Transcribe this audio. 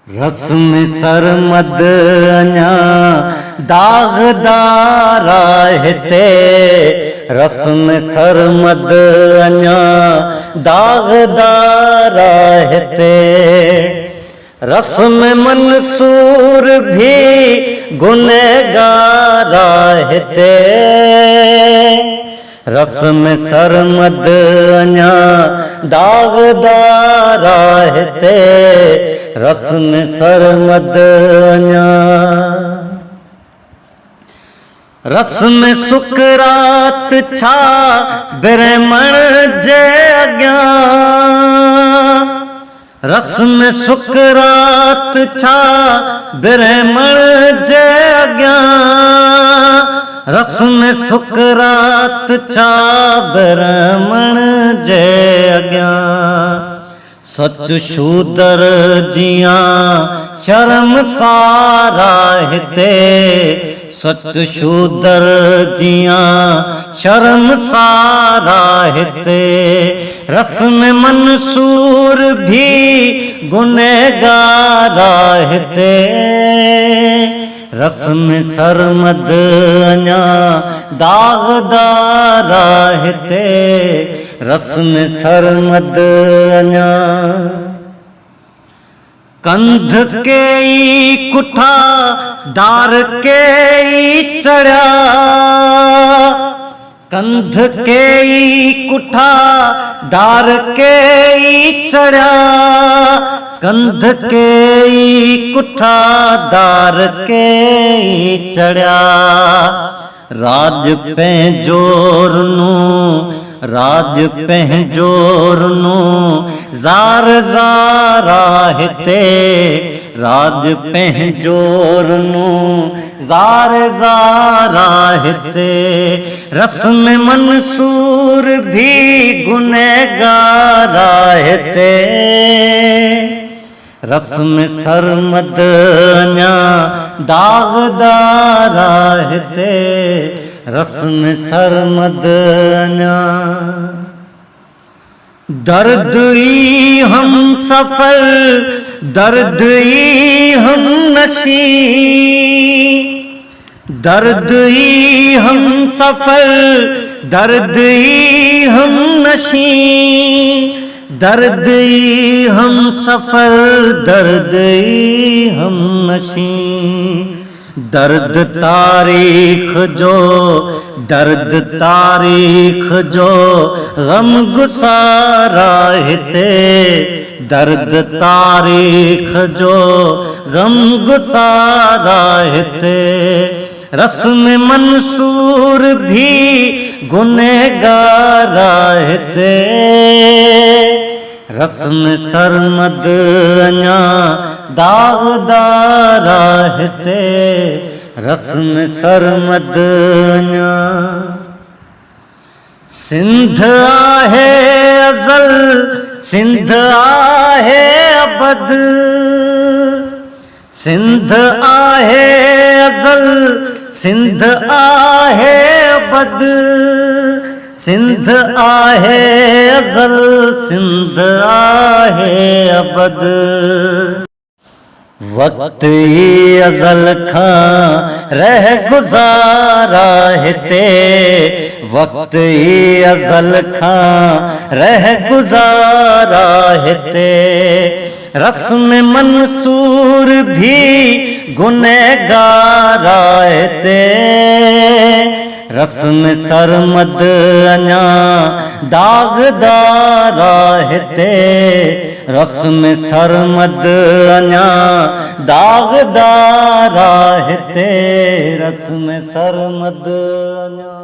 रस्म सरमद अञा दागदार हिते, रस्म सरमद अञा दागदार हिते। रस्म मंसूर भी गुनहगार हिते, रस्म सरमद अञा दागदार हिते, रस्म सरमद अञा। रस्म सुकरात छा ब्रह्मण जे अॻियां, रस्म सुकरात छा ब्रह्मण जे अॻियां, रस्म सुकरात छा ब्रह्मण जे अॻियां। सच शूदर जियां शर्मसार हिते, सच शूदर जियां शर्मसार हिते। रस्म मंसूर भी गुनहगार हिते, रस्म सरमद अञा दागदार हिते, रस्म सरमद अञा। कंध के ई कुठा दार के ई चढ़िया, कंध के ई कुठा दार के ई चढ़िया, कंध के ई कुठा दार के ई चढ़िया। राज पंहिंजोर नूं, राज पंहिंजोर नूं ज़ार ज़ार हिते, राज पंहिंजोर नूं ज़ार ज़ार हिते। रस्म मंसूर भी गुनहगार हिते, रस्म सरमद अञा दागदार हिते, रस्म सरमद अञा। दर्द ई हम सफर, दर्द ई हम नशी, दर्द ई हम सफर, दर्द ई हम नशी, दर्द ई हम सफर, दर्द ई हम नशी। दर्द तारीख जो, दर्द तारीख जो गम गुसारा हिते, दर्द तारीख जो गम गुसारा हिते। रस्म मंसूर भी गुनहगार हिते, रस्म सरमद अञा दागदार हिते, रस्म सरमद अञा। सिंध आहे अज़ल, सिंध आहे अबद, सिंध आहे अज़ल, सिंध आहे अबद, सिंध आहे अज़ल, सिंध आहे अबद। वक्त ई अज़ल खां रह गुज़ारा हिते, वक्त ई अज़ल खां रह गुज़ारा हिते। रस्म मंसूर भी गुनहगार हिते, रस्म सरमद अञा दागदार हिते, रस्म सरमद अञा दागदार हिते, रस्म सरमद अञा।